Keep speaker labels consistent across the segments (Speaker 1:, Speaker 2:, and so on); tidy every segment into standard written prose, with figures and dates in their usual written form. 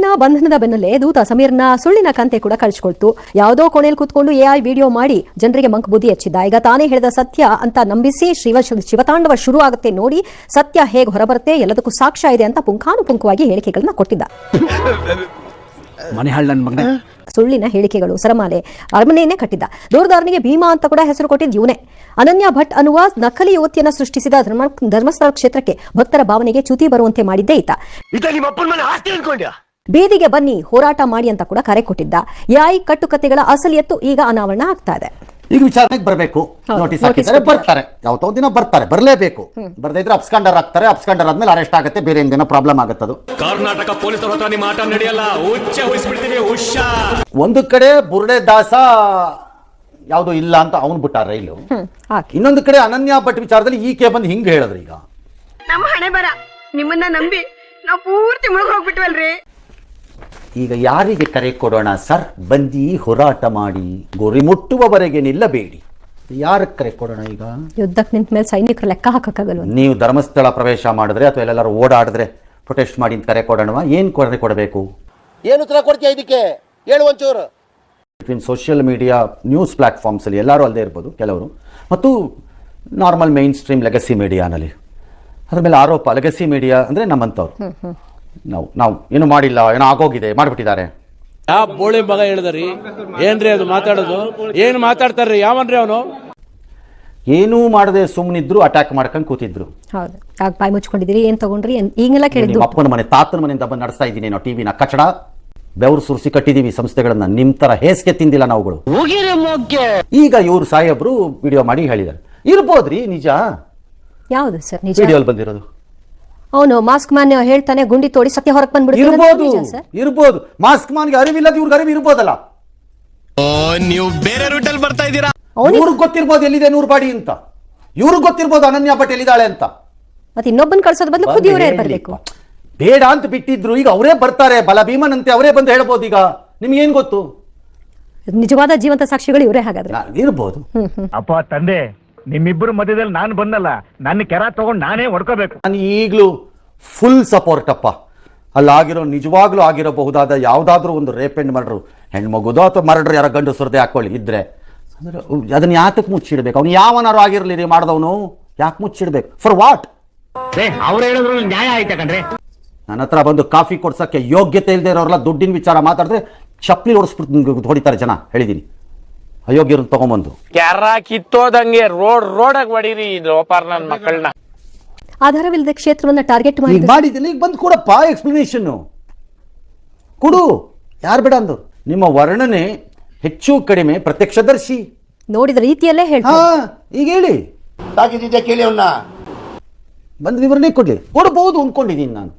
Speaker 1: ಸಮೀರ್ನ ಬಂಧನದ ಬೆನ್ನಲ್ಲೇ ದೂತ ಸಮೀರ್ನ ಸುಳ್ಳಿನ ಕಂತೆ ಕೂಡ ಕಳಿಸಿಕೊಳ್ತು. ಯಾವುದೋ ಕೋಣೆಯಲ್ಲಿ ಕೂತ್ಕೊಂಡು AI ವಿಡಿಯೋ ಮಾಡಿ ಜನರಿಗೆ ಮಂಕ್ ಬುದ್ಧಿ ಹಚ್ಚಿದ್ದ. ಈಗ ತಾನೇ ಹೇಳಿದ ಸತ್ಯ ಅಂತ ನಂಬಿಸಿ ಶಿವತಾಂಡವ ಶುರು ಆಗುತ್ತೆ ನೋಡಿ, ಸತ್ಯ ಹೇಗೆ ಹೊರಬರುತ್ತೆ, ಎಲ್ಲದಕ್ಕೂ ಸಾಕ್ಷ್ಯ ಇದೆ ಅಂತ ಪುಂಖಾನುಪುಂಖವಾಗಿ ಹೇಳಿಕೆಗಳನ್ನ ಕೊಟ್ಟಿದ್ದ. ಸುಳ್ಳಿನ ಹೇಳಿಕೆಗಳು, ಸರಮಾಲೆ, ಅರಮನೆಯನ್ನೇ ಕಟ್ಟಿದ್ದ. ದೂರದಾರನಿಗೆ ಭೀಮಾ ಅಂತ ಕೂಡ ಹೆಸರು ಕೊಟ್ಟಿದ್ದು ಇವನೇ. ಅನನ್ಯ ಭಟ್ ಅನ್ನುವ ನಕಲಿ ಯುವತಿಯನ್ನ ಸೃಷ್ಟಿಸಿದ ಧರ್ಮಸ್ಥಳ ಕ್ಷೇತ್ರಕ್ಕೆ ಭಕ್ತರ ಭಾವನೆಗೆ ಚ್ಯುತಿ ಬರುವಂತೆ ಮಾಡಿದ್ದೇ ಈತ. ಬೀದಿಗೆ ಬನ್ನಿ, ಹೋರಾಟ ಮಾಡಿ ಅಂತ ಕೂಡ ಕರೆ ಕೊಟ್ಟಿದ್ದ. AI ಕಟ್ಟುಕತೆಗಳ ಅಸಲಿಯತ್ತು ಈಗ ಅನಾವರಣ ಆಗ್ತಾ ಇದೆ.
Speaker 2: ಈಗ ವಿಚಾರಣೆಗೆ ಬರಬೇಕು, ನೋಟಿಸ್ ಹಾಕಿದ್ದಾರೆ, ಬರ್ತಾರೆ, ಯಾವತ್ತೋ ದಿನ ಬರ್ತಾರೆ, ಬರಲೇಬೇಕು. ಬರ್ದೇ ಇದ್ರೆ ಅಬ್ಸ್ಕಾಂಡರ್ ಆಗ್ತಾರೆ, ಅಬ್ಸ್ಕಾಂಡರ್ ಆದ್ಮೇಲೆ ಅರೆಸ್ಟ್ ಆಗುತ್ತೆ, ಬೇರೆ ಏನೋ ಪ್ರಾಬ್ಲಮ್ ಆಗುತ್ತದು.
Speaker 3: ಕರ್ನಾಟಕ ಪೊಲೀಸರ ಹತ್ರ ನಿಮ್ಮ ಆಟ ನಡೆಯಲ್ಲ,
Speaker 2: ಒಂದು ಕಡೆ ಬುರ್ಡೆ ದಾಸ ಯಾವುದು ಇಲ್ಲ ಅಂತ ಅವನು ಬಿಟ್ಟ ರೈಲು, ಇನ್ನೊಂದು ಕಡೆ ಅನನ್ಯ ಭಟ್ ವಿಚಾರದಲ್ಲಿ ಈಕೆ ಬಂದು ಹಿಂಗ್ ಹೇಳಿದ್ರು. ಈಗ
Speaker 4: ನಮ್ಮ ಹಣೆ ಬರ ನಿಮ್ಮನ್ನ ನಂಬಿ ನಾವು ಪೂರ್ತಿ ಮುಳುಗ್ ಹೋಗ್ಬಿಟ್ವಲ್ರಿ.
Speaker 2: ಈಗ ಯಾರಿಗೆ ಕರೆ ಕೊಡೋಣ ಸರ್? ಬಂದಿ ಹೋರಾಟ ಮಾಡಿ, ಗುರಿ ಮುಟ್ಟುವವರೆಗೆ ನಿಲ್ಲಬೇಡಿ. ಯಾರ ಕರೆ ಕೊಡೋಣ? ಈಗ
Speaker 1: ಯುದ್ಧಕ್ಕೆ ನಿಂತ ಮೇಲೆ ಸೈನಿಕರು ಲೆಕ್ಕ ಹಾಕಕ್ಕಾಗಲ್ಲ.
Speaker 2: ನೀವು ಧರ್ಮಸ್ಥಳ ಪ್ರವೇಶ ಮಾಡಿದ್ರೆ ಅಥವಾ ಎಲ್ಲರೂ ಓಡಾಡಿದ್ರೆ ಪ್ರೊಟೆಸ್ಟ್ ಮಾಡಿ ಅಂತ ಕರೆ ಕೊಡೋಣ. ಏನು ಕರೆ ಕೊಡಬೇಕು?
Speaker 5: ಏನು ಉತ್ತರ ಕೊಡ್ತೀಯ ಇದಕ್ಕೆ? ಹೇಳು ಒಂಚೂರು.
Speaker 2: ಬಿಟ್ವೀನ್ ಸೋಷಿಯಲ್ ಮೀಡಿಯಾ, ನ್ಯೂಸ್ ಪ್ಲಾಟ್ಫಾರ್ಮ್ಸಲ್ಲಿ ಎಲ್ಲರೂ ಅಲ್ಲದೆ ಇರ್ಬೋದು ಕೆಲವರು, ಮತ್ತು ನಾರ್ಮಲ್ ಮೈನ್ ಸ್ಟ್ರೀಮ್ ಲೆಗಸಿ ಮೀಡಿಯಾನಲ್ಲಿ ಅದ್ರ ಮೇಲೆ ಆರೋಪ. ಲೆಗಸಿ ಮೀಡಿಯಾ ಅಂದರೆ ನಮ್ಮಂಥವ್ರು, ನಾವು ಏನು ಮಾಡಿಲ್ಲ, ಏನೋ ಆಗೋಗಿದೆ, ಮಾಡಿಬಿಟ್ಟಿದ್ದಾರೆ.
Speaker 6: ಯಾವ ಬೋಳಿ ಮಗ ಹೇಳಿದ್ರಿ? ಏನ್ರಿ ಅದು ಮಾತಾಡೋದು? ಏನು ಮಾತಾಡ್ತಾರ್ರಿ? ಯಾವನ್ರಿ ಅವನು?
Speaker 2: ಏನೂ ಮಾಡದೆ ಸುಮ್ಮನಿದ್ರು, ಅಟ್ಯಾಕ್ ಮಾಡ್ಕೊಂಡು ಕೂತಿದ್ರು.
Speaker 1: ಹೌದು, ಯಾಕೆ ಬಾಯಿ ಮುಚ್ಕೊಂಡಿದ್ದೀರಿ, ಏನ್ ತಗೊಂಡ್ರಿ, ಈಗೆಲ್ಲ ಕೇಳಿದ್ರು.
Speaker 2: ಅಪ್ಪನ ಮನೆ, ತಾತನ ಮನೆಯಿಂದ ಬಂದು ನಡೆಸ್ತಾ ಇದ್ದೀನಿ ನಾವು ಟಿವಿನ. ಕಚಡ ಬೆವರು ಸುರಿಸಿ ಕಟ್ಟಿದೀವಿ ಸಂಸ್ಥೆಗಳನ್ನ. ನಿಮ್ ತರ ಹೇಸಿಗೆ ತಿಂದಿಲ್ಲ ನಾವುಗಳು. ಈಗ ಇವ್ರು ಸಾಹೇಬ್ರು ವಿಡಿಯೋ ಮಾಡಿ ಹೇಳಿದ್ದಾರೆ. ಇರ್ಬೋದ್ರಿ, ನಿಜ.
Speaker 1: ಯಾವ್ದು ಸರ್ ನಿಜ?
Speaker 2: ವಿಡಿಯೋಲ್ ಬಂದಿರೋದು.
Speaker 1: ಅವನು ಮಾಸ್ಕ್ ಮ್ಯಾನ್ ಹೇಳ್ತಾನೆ, ಗುಂಡಿ ತೋಡಿ ಸತ್ಯ ಹೊರಗೆ
Speaker 2: ಬಂದ್ಬಿಡ್ತಾರೆ. ಇರ್ಬೋದು, ಮಾಸ್ಕ್ ಮ್ಯಾನ್ಗೆ ಅರಿವಿಲ್ಲದ ಇವ್ರಿಗೆ ಅರಿವು ಇರ್ಬೋದಲ್ಲ.
Speaker 3: ನೀವು ಬೇರೆ ರೂಟಲ್ಲಿ ಬರ್ತಾ ಇದ್ದೀರಾ.
Speaker 2: ಅವ್ರಿಗೆ ಗೊತ್ತಿರ್ಬೋದು ಎಲ್ಲಿದೆ ನೂರ್ಬಾಡಿ ಅಂತ, ಇವ್ರಿಗೆ ಗೊತ್ತಿರ್ಬೋದು ಅನನ್ಯ ಭಟ್ ಎಲ್ಲಿದ್ದಾಳೆ ಅಂತ.
Speaker 1: ಮತ್ತೆ ಇನ್ನೊಬ್ಬನ್ ಕಳ್ಸೋದ್ ಬದಲು ಖುದ್ದು ಇವರೇ ಬರ್ಬೇಕು.
Speaker 2: ಬೇಡ ಅಂತ ಬಿಟ್ಟಿದ್ರು, ಈಗ ಅವರೇ ಬರ್ತಾರೆ. ಬಲ ಭೀಮನಂತೆ ಅವರೇ ಬಂದು ಹೇಳ್ಬೋದು. ಈಗ ನಿಮ್ಗೆ ಏನ್ ಗೊತ್ತು?
Speaker 1: ನಿಜವಾದ ಜೀವಂತ ಸಾಕ್ಷಿಗಳು ಇವರೇ. ಹಾಗಾದ್ರೆ
Speaker 2: ಇರ್ಬೋದು.
Speaker 7: ಅಪ್ಪ ತಂದೆ, ನಿಮ್ಮಿಬ್ಬರು ಮಧ್ಯದಲ್ಲಿ ನಾನು ಬಂದಲ್ಲ, ನನ್ನ ಕೆರ ತಗೊಂಡು ನಾನೇ ಹೊಡ್ಕೋಬೇಕು.
Speaker 2: ನಾನು ಈಗಲೂ ಫುಲ್ ಸಪೋರ್ಟ್ ಅಪ್ಪ. ಅಲ್ಲಾಗಿರೋ ನಿಜವಾಗ್ಲೂ ಆಗಿರಬಹುದಾದ ಯಾವುದಾದ್ರೂ ಒಂದು ರೇಪ್ ಅಂಡ್ ಮರ್ಡರ್, ಹೆಣ್ಮಗುದೋ ಅಥವಾ ಮರ್ಡರ್ ಯಾರ ಗಂಡು ಸುರದೆ ಹಾಕೊಳ್ಳಿ ಇದ್ರೆ ಅದನ್ನ ಯಾತಕ್ಕೆ ಮುಚ್ಚಿಡ್ಬೇಕು? ಅವ್ನು ಯಾವನಾರು ಆಗಿರ್ಲಿ ಮಾಡಿದವನು, ಯಾಕೆ ಮುಚ್ಚಿಡ್ಬೇಕು? For what?
Speaker 7: ಅವ್ರು ಹೇಳಿದ್ರು ನ್ಯಾಯ ಆಯ್ತಾ ಕಣ್ರಿ?
Speaker 2: ನನ್ನ ಹತ್ರ ಬಂದು ಕಾಫಿ ಕೊಡ್ಸಕ್ಕೆ ಯೋಗ್ಯತೆ ಇಲ್ಲದೆ ಇರೋರೆಲ್ಲ ದುಡ್ಡಿನ ವಿಚಾರ ಮಾತಾಡಿದ್ರೆ ಚಪ್ಪಲಿ ಹೊಡಿಸ್ಬಿಟ್ಟು ಹೊಡಿತಾರೆ ಜನ. ಹೇಳಿದೀನಿ, ಅಯೋಗ್ಯರು ತಗೊಂಬಂದು
Speaker 6: ಕ್ಯಾರ ಕಿತ್ತೋದಂಗೆ ರೋಡಾಗಿ ಹೊಡೀರಿ ಲೋಪಾರ್ ನನ್ನ ಮಕ್ಕಳನ್ನ.
Speaker 1: ಆಧಾರವಿಲ್ಲದ ಕ್ಷೇತ್ರವನ್ನ ಟಾರ್ಗೆಟ್
Speaker 2: ಮಾಡಿದ್ದೀನಿ. ಈಗ ಬಂದು ಕೊಡಪ್ಪ, ಎಕ್ಸ್ಪ್ಲನೇಷನ್ ಕೊಡು. ಯಾರು ಬೇಡ ಅಂದ್ರು? ನಿಮ್ಮ ವರ್ಣನೆ ಹೆಚ್ಚು ಕಡಿಮೆ ಪ್ರತ್ಯಕ್ಷದರ್ಶಿ,
Speaker 1: ನೋಡಿದ ರೀತಿಯಲ್ಲೇ ಹೇಳ್ತಾರೆ.
Speaker 2: ಈಗ ಹೇಳಿ,
Speaker 5: ತಾಕಿದ್ದೆ ಕೇಳಿ ಅವನ್ನ
Speaker 2: ಬಂದು ವಿವರಣೆ ಕೊಡಬಹುದು ಅಂದ್ಕೊಂಡಿದ್ದೀನಿ ನಾನು.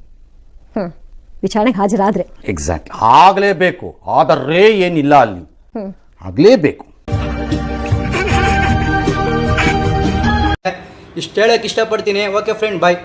Speaker 1: ವಿಚಾರಣೆಗೆ ಹಾಜರಾದ್ರೆ
Speaker 2: ಎಕ್ಸಾಕ್ಟ್ ಆಗಲೇಬೇಕು. ಆದರೆ ಏನಿಲ್ಲ, ಅಲ್ಲಿ ಆಗಲೇಬೇಕು.
Speaker 8: ಇಷ್ಟು ಹೇಳಕ್ಕೆ ಇಷ್ಟಪಡ್ತೀನಿ. ಓಕೆ ಫ್ರೆಂಡ್, ಬಾಯ್.